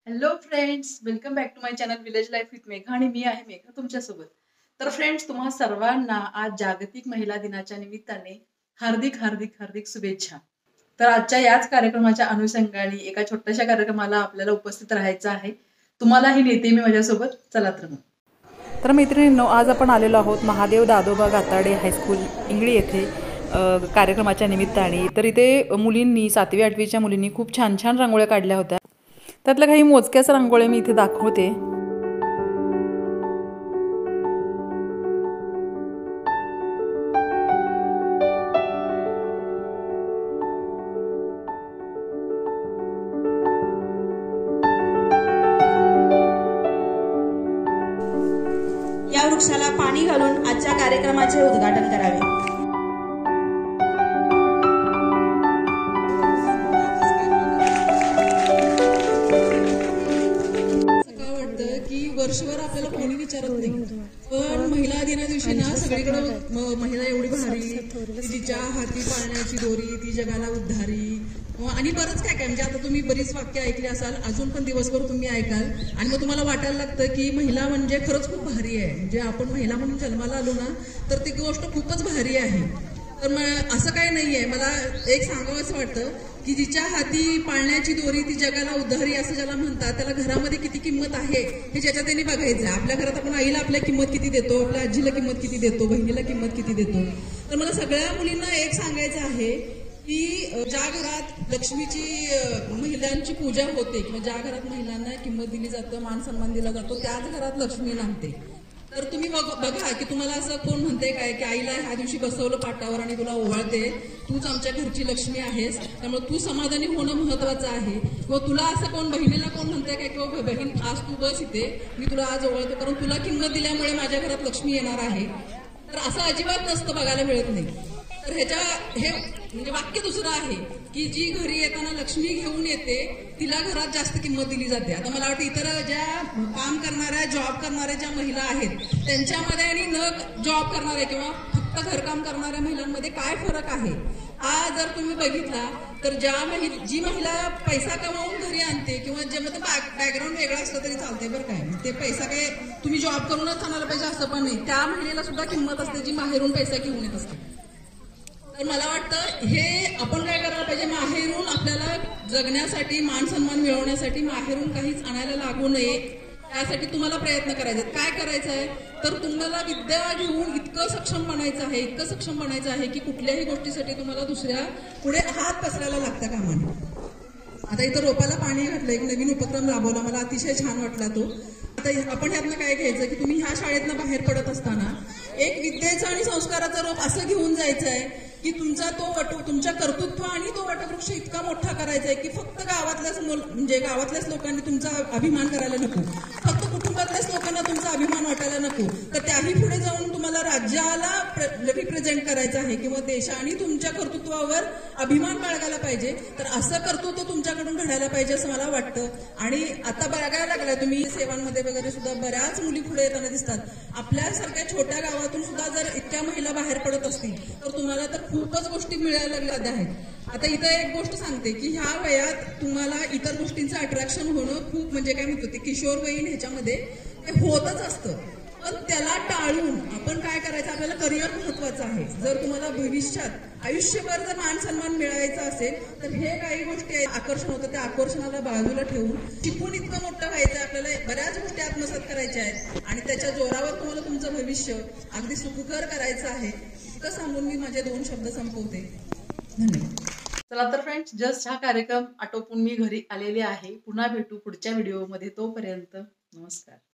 Hello friends, welcome back to my channel village life with Megha आणि मी आहे मेघा तुमच्यासोबत. तर फ्रेंड्स, तुम्हा सर्वांना आज जागतिक महिला दिनाच्या निमित्ताने हार्दिक हार्दिक हार्दिक शुभेच्छा. तर आजच्या याच कार्यक्रमाच्या अनुषंगाने एका छोट्याशा कार्यक्रमाला आपल्याला उपस्थित राहायचं आहे. तुम्हालाही नेते मी माझ्यासोबत. चला तर मग. तर मैत्रिणींनो, आज आपण आलेलो आहोत महादेव दादोबा गाताडे हायस्कूल इंगळी येथे कार्यक्रमाच्या निमित्ताने. तर इथे मुलींनी 7वी 8वीच्या मुलींनी खूप छान छान रांगोळ्या काढल्या होत्या. त्यातल्या काही मोजक्याच रांगोळ्या मी इथे दाखवते. या वृक्षाला पाणी घालून आजच्या कार्यक्रमाचे उद्घाटन करावे. वर्षभर आपल्याला कोणी विचारत नाही, पण महिला दिना दिवशी ना सगळीकडे महिला एवढी भारी, तिच्या हाती पाळण्याची दोरी, ती जगाला उद्धारी आणि बरंच काय काय. म्हणजे आता तुम्ही बरीच वाक्य ऐकली असाल, अजून पण दिवसभर तुम्ही ऐकाल आणि मग तुम्हाला वाटायला लागतं की महिला म्हणजे खरंच खूप भारी आहे. म्हणजे आपण महिला म्हणून जन्माला आलो ना, तर ती गोष्ट खूपच भारी आहे. तर मग असं काही नाहीये. मला एक सांगावं असं वाटतं की जिच्या हाती पाळण्याची दोरी ती जगाला उद्धारी असं ज्याला म्हणतात, त्याला घरामध्ये किती किंमत आहे हे ज्याच्या त्यांनी बघायचं आहे. आपल्या घरात आपण आईला आपल्या किंमत किती देतो, आपल्या आजीला किंमत किती देतो, बहिणीला किंमत किती देतो. तर मला सगळ्या मुलींना एक सांगायचं आहे की ज्या घरात लक्ष्मीची महिलांची पूजा होते किंवा ज्या घरात महिलांना किंमत दिली जातं, मान सन्मान दिला जातो, त्याच घरात लक्ष्मी नांदते. तर तुम्ही बघा की तुम्हाला असं कोण म्हणते काय की आईला ह्या दिवशी बसवलं पाटावर आणि तुला ओवाळते, तूच आमच्या घरची लक्ष्मी आहेस, त्यामुळे तू समाधानी होणं महत्वाचं आहे. किंवा तुला असं कोण बहिणीला कोण म्हणते काय किंवा बहीण आज तू बस इथे, मी तुला आज ओवाळतो कारण तुला किंमत दिल्यामुळे माझ्या घरात लक्ष्मी येणार आहे. तर असं अजिबात नसतं, बघायला मिळत नाही. तर हे म्हणजे वाक्य दुसरं आहे की जी घरी येताना लक्ष्मी घेऊन येते तिला घरात जास्त किंमत दिली जाते. आता मला वाटतं इतर ज्या काम करणाऱ्या जॉब करणाऱ्या ज्या महिला आहेत त्यांच्यामध्ये आणि न जॉब करणाऱ्या किंवा फक्त घरकाम करणाऱ्या महिलांमध्ये काय फरक आहे हा जर तुम्ही बघितला तर जी महिला पैसा कमावून घरी आणते किंवा ज्यामध्ये बॅकग्राऊंड वेगळा असलं तरी चालतंय बरं काय, ते पैसा काय तुम्ही जॉब करूनच आणायला पाहिजे असं पण नाही, त्या महिलेला सुद्धा किंमत असते जी माहेरून पैसा घेऊन येत असते. तर मला वाटतं हे आपण काय करायला पाहिजे, माहेरून आपल्याला जगण्यासाठी मान सन्मान मिळवण्यासाठी माहेरून काहीच आणायला लागू नये, त्यासाठी तुम्हाला प्रयत्न करायचे. काय करायचं आहे तर तुम्हाला विद्या घेऊन इतकं सक्षम बनायचं आहे की कुठल्याही गोष्टीसाठी तुम्हाला दुसऱ्या पुढे हात पसरायला लागता कामा नये. आता इथं रोपाला पाणी घातलं, एक नवीन उपक्रम राबवला, मला अतिशय छान वाटला तो. आता आपण यातनं काय घ्यायचं की तुम्ही ह्या शाळेतनं बाहेर पडत असताना एक विद्येचं आणि संस्काराचं रोप असं घेऊन जायचं आहे की तुमच्या कर्तृत्व आणि तो वटवृक्ष इतका मोठा करायचा आहे की फक्त गावातल्याच लोकांनी तुमचा अभिमान करायला नको, फक्त कुटुंबातल्याच लोकांना तुमचा अभिमान वाटायला नको, तर त्याही पुढे जाऊन तुम्हाला राज्याला रिप्रेझेंट करायचं आहे किंवा देशाने तुमच्या कर्तृत्वावर अभिमान बाळगायला पाहिजे. तर असं कर्तृत्व तुमच्याकडून घडायला पाहिजे असं मला वाटतं. आणि आता बघायला लागलाय तुम्ही सेवांमध्ये वगैरे सुद्धा बऱ्याच मुली पुढे येताना दिसतात. आपल्यासारख्या छोट्या गावातून सुद्धा जर इतक्या महिला बाहेर पडत असतील तर तुम्हाला तर खूपच गोष्टी मिळायला लागल्या आहेत. आता इथं एक गोष्ट सांगते की ह्या वयात तुम्हाला इतर गोष्टींचं अट्रॅक्शन होणं खूप म्हणजे काय म्हणतो ते किशोरवयीन ह्याच्यामध्ये ते होतच असतं, पण त्याला टाळून आपण काय करायचं, आपल्याला करिअर महत्वाचं आहे. जर तुम्हाला भविष्यात आयुष्यभर जर मान सन्मान मिळवायचा असेल तर हे काही गोष्टी आकर्षण होतं, त्या आकर्षणाला बाजूला ठेवून शिकून इतकं मोठं व्हायचं, आपल्याला बऱ्याच गोष्टी आत्मसात करायच्या आहेत आणि त्याच्या जोरावर तुम्हाला तुमचं भविष्य अगदी सुखकर करायचं आहे. इतकं सांगून मी माझे 2 शब्द संपवते. धन्यवाद. चला तर फ्रेंड्स, जस्ट हा कार्यक्रम आटोपून मी घरी आलेले आहे. पुन्हा भेटू पुढच्या व्हिडिओमध्ये. तोपर्यंत नमस्कार.